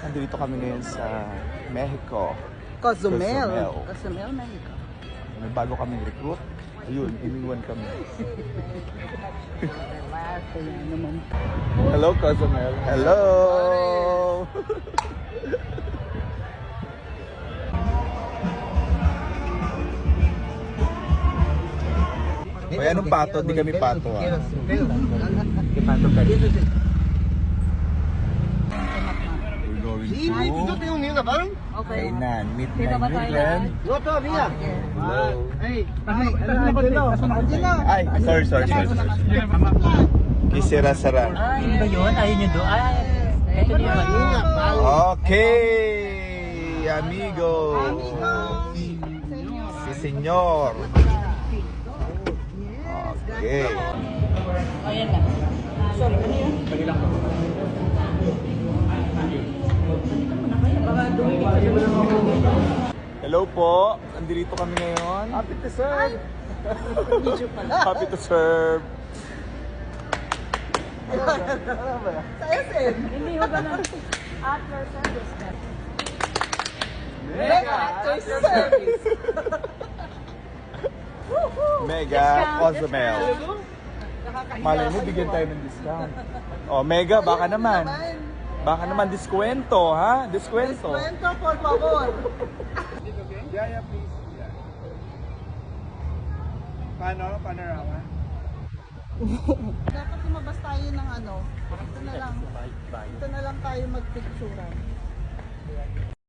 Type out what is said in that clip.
Andito kami ngayon sa Mexico. Cozumel. Cozumel. Cozumel, Mexico. May bago kaming recruit. Ayun, iniwan kami. Hello, Cozumel. Hello! May anong pato? Di kami pato ah. Pato ka rin. We're going Sí, to ito yung nila ba? Okay. Kainan. Meet my Midland. Loto, Mia. Hello. Ay, Ay, sorry. Kisira-sara. Yun ba yun? Ayun nyo doon? Ay, ito yun. Okay, amigo. Si senyor. Okay. Ayan na. Sorry, ano yun? Hello po. Nandito kami ngayon. Happy to serve. Happy to serve. Sa SM. Hindi mo ganun. At your service. Mega Actor Service. Mega Cozumel. Malay mo, bigyan tayo ng discount. Oh, Mega, baka naman. Baka naman diskwento, ha? Diskwento. Kwento, por favor. Yeah, please. Yeah. Paano? Panorama? Dapat lumabas tayo ng ano. Ito na lang. Ito na lang tayo magpicturean.